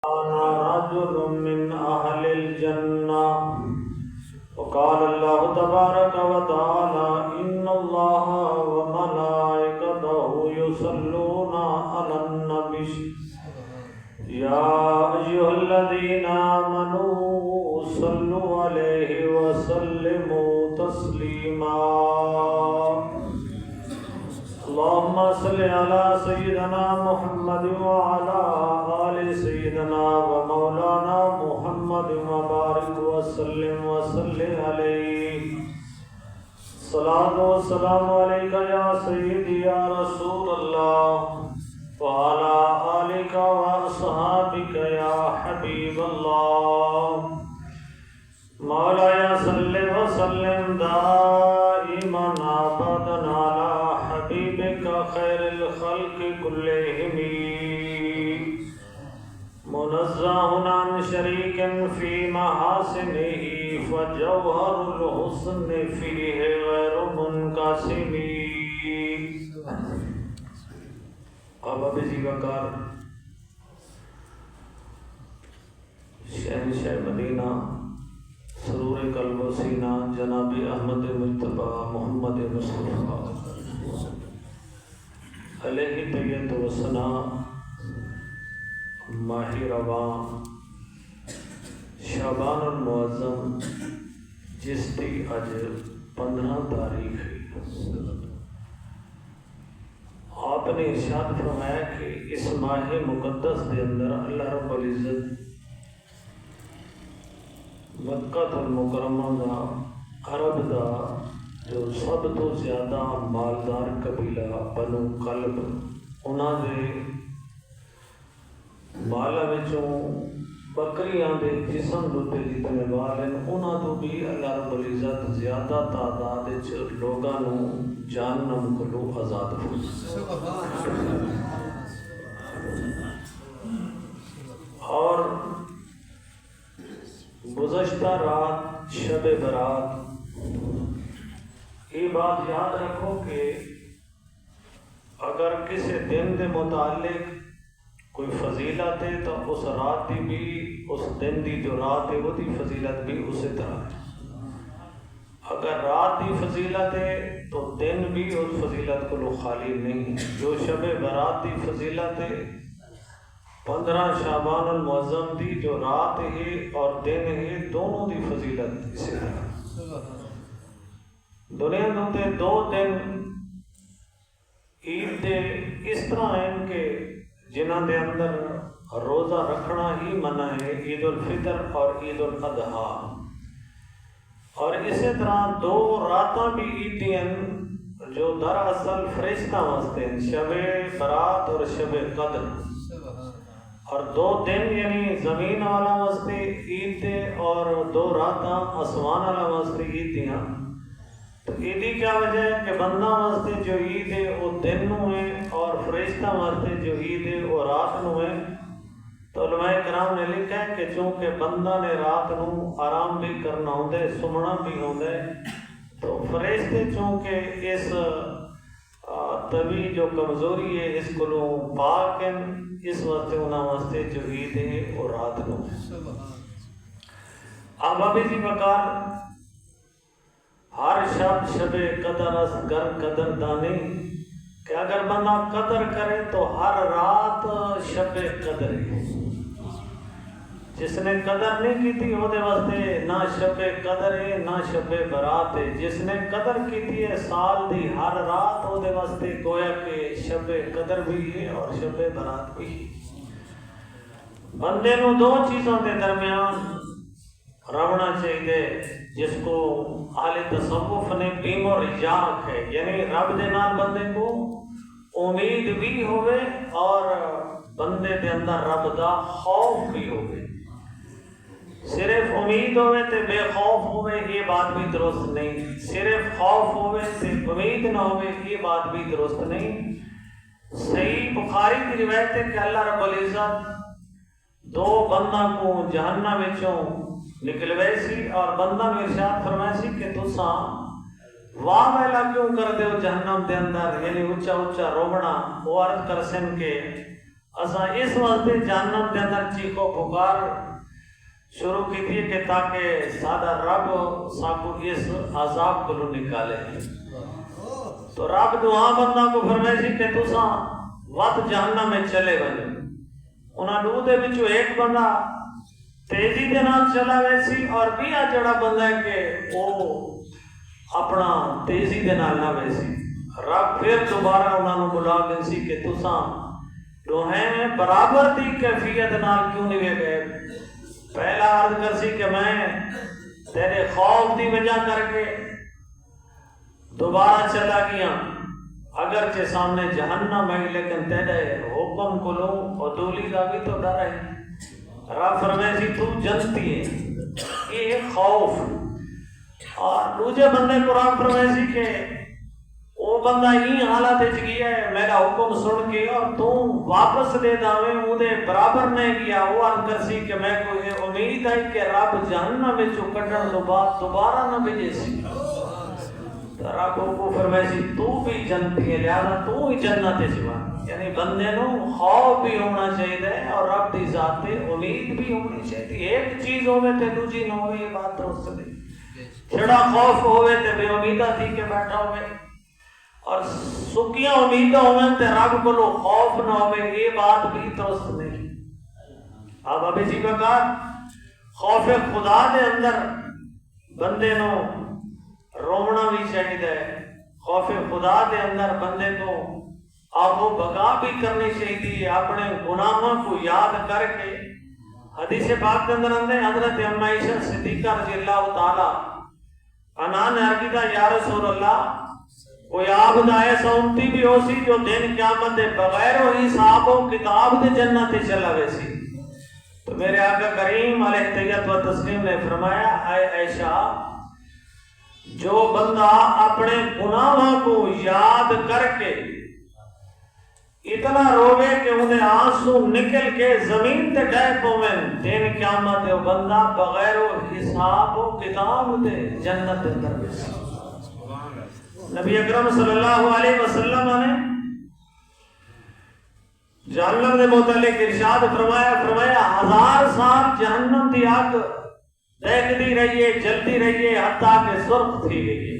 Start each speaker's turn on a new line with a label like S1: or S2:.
S1: أنا رجل من أهل الجنة وقال الله تبارك وتعالى إن الله وملائكته يصلون على النبي يا أيها الذين آمنوا صلوا عليه وسلموا تسليما اللهم صل على سيدنا محمد وعلى آل سيدنا ومولانا محمد وبارك وسلم عليه صلاة والسلام عليك يا سيدي يا رسول الله وعلى آلك وأصحابك يا حبيب الله مولاي صل وسلم دائما أبدا على حبيبك خير الخلق كلهم منزه عن شريك في محاسنه فجوهر الحسن فيه غير منقسم. اب جی وقار شہنشاہ مدینہ سرور قلب و سینہ جناب احمد مجتبی محمد مصطفیٰ علیہ تیت و ثنا ماہ رواں شعبان المعظم جس کی اج 15 تاریخ ہے. آپ نے ارشاد فرمایا کہ اس ماہ مقدس کے اندر اللہ رب العزت مکہ المکرمہ دا عرب دا جو سب تو زیادہ مالدار قبیلہ بنو کلب انہاں دے بالا وچوں بکریاں دے جسم دوتے جتنے بال ہیں انہاں تو بھی اللہ رب العزت زیادہ تعداد وچ لوگاں نوں جہنم کولوں آزاد فرمائے. اور گزشتہ رات شب برات یہ بات یاد رکھو کہ اگر کسی دن کے متعلق کوئی فضیلت ہے تو اس رات کی بھی اس دن کی جو رات ہے وہ دی فضیلت بھی اسی طرح ہے. اگر رات کی فضیلت ہے تو دن بھی اس فضیلت کو خالی نہیں. جو شب برات کی فضیلت ہے 15 شعبان المعظم دی جو رات ہے اور دن ہے دونوں دی فضیلت اسی طرح. دنیا میں 2 دن عید دے اس طرح ہیں کہ جنہاں دے اندر روزہ رکھنا ہی منع ہے، عید الفطر اور عید الاضحیٰ. اور اسی طرح 2 راتاں بھی عیدی ہیں جو دراصل فرشتہ واسطے ہیں، شب برات اور شب قدر. اور 2 دن یعنی زمین والا واسطے عید دے اور 2 راتاں آسمان والا واسطے عید دیاں. تو عیدی کیا وجہ ہے کہ بندہ واسطے جو عید ہے وہ دن نو ہے اور فرشتہ واسطے جو عید ہے وہ رات نو ہے. تو علماء کرام نے لکھا ہے کہ چونکہ بندہ نے رات نو آرام بھی کرنا ہوتا ہے، سمنا بھی ہوتا ہے، تو فرشتے چونکہ اس طبی جو کمزوری ہے اس کو پاک ہیں، اس واسطے انہاں واسطے جو عید ہے وہ رات نو ہے. اب ابھی جی بکار ہر شب شب قدر اس گر قدر دانی کہ اگر بندہ قدر کرے تو ہر رات شب قدر ہے. جس نے قدر نہیں کی تھی وہ دے واسطے نہ شب قدر ہے نہ شب برات ہے. جس نے قدر کی تھی ہے سال دی ہر رات وہ دے واسطے گویا کہ شب قدر بھی ہے اور شب برات بھی ہے. بندے نو 2 چیزوں کے درمیان رہنا چاہیے جس کو اہل تصوف نے بیم و رجاء ہے، یعنی رب دے نال بندے کو امید بھی ہوئے اور بندے دے اندر رب دا خوف بھی ہوئے. صرف امید ہوئے تے بے خوف ہوئے یہ بات بھی درست نہیں، صرف خوف ہوئے تے امید نہ ہوئے یہ بات بھی درست نہیں. صحیح بخاری کی روایت ہے کہ اللہ رب العزت 2 بندہ کو جہنم وچوں نکلوے سی اور بندہ نے ارشاد فرمایا سی کہ تساں واہ ویلا کیوں کر دے ہو جہنم دے اندر، یعنی اونچا اونچا روبنا. وہ عرض کر سن کے اسا اس واسطے جہنم کے اندر چیخو پکار شروع کی تھی کہ تاکہ سادہ رب ساکو اس عذاب کو نکالے. تو رب دعا بندہ کو فرمائے سی کہ تساں وقت جہنم میں چلے بنے. انہاں دو دے وچوں ایک بندہ تیزی دے نال چلا ویسی اور بیا جڑا بندہ ہے کہ وہ اپنا تیزی دے نال نہ ویسی. رب پھر دوبارہ انہاں نوں بلا کے سی کہ تساں دوہیں برابر دی کیفیت نال کیوں نہیں گئے. پہلا عرض کر سی کہ میں تیرے خوف دی وجہ کر کے دوبارہ چلا گیا اگرچہ سامنے جہنم ہے لیکن تیرے حکم کو لوں اور دولی کا بھی تو ڈر ہے. رب فرمائے سی تو جنتی ہے یہ خوف. اور دوسرے بندے کو رب فرمائے سی کہ وہ بندہ ہی حالت گیا ہے میرا حکم سن کے اور تو واپس دے داویں اودے برابر نہیں گیا. وہ عرض کر سی کہ میں کوئی امید ہے کہ رب جہنم وچوں کڈن تو بعد دوبارہ نہ بھیجے سی. رب کو فرمائے سی تو بھی جنتی ہے لہذا تو ہی جنت ہے سوا. یعنی بندے نو خوف بھی ہونا چاہیے اور رب دی ذات تے امید بھی ہونی چاہیے. ایک چیز ہوے تے دوسری نہ ہوے یہ بات درست نہیں. چھڑا خوف ہوے تے بے امیدہ تھی کہ بیٹھا ہوے اور سکیاں امیداں ہوئیں تے رب کو لو خوف نہ ہوے یہ بات بھی درست نہیں. اب ابھی جی بکار خوف خدا دے اندر بندے نو رونا بھی چاہیے. خوف خدا دے اندر بندے کو آگو بگا بھی کرنی چاہیے. اپنے گناہوں کو یاد کر کے حدیث پاک کے اندر حضرت اما عائشہ صدیقہ رضی اللہ تعالی عنہا نے عرض کیا یا رسول اللہ کوئی آپ دا ایسا امتی بھی ہو سی جو دن قیامت دے بغیر و حساب و کتاب دے جنت چلا ویسی. تو میرے آقا کریم علیہ تیت و تسلیم نے فرمایا اے عائشہ جو بندہ اپنے گناہوں کو یاد کر کے اتنا روے کہ انہیں آنسو نکل کے زمین تے ڈہ پویں دن قیامت وہ بندہ بغیر و حساب و کتاب دے جنت دے اندر ویسی. نبی اکرم صلی اللہ علیہ وسلم نے جہنم دے متعلق ارشاد فرمایا 1000 سال جہنم دی آگ دیکھتی رہیے جلتی رہیے حتیٰ کہ سرخ تھی گئی.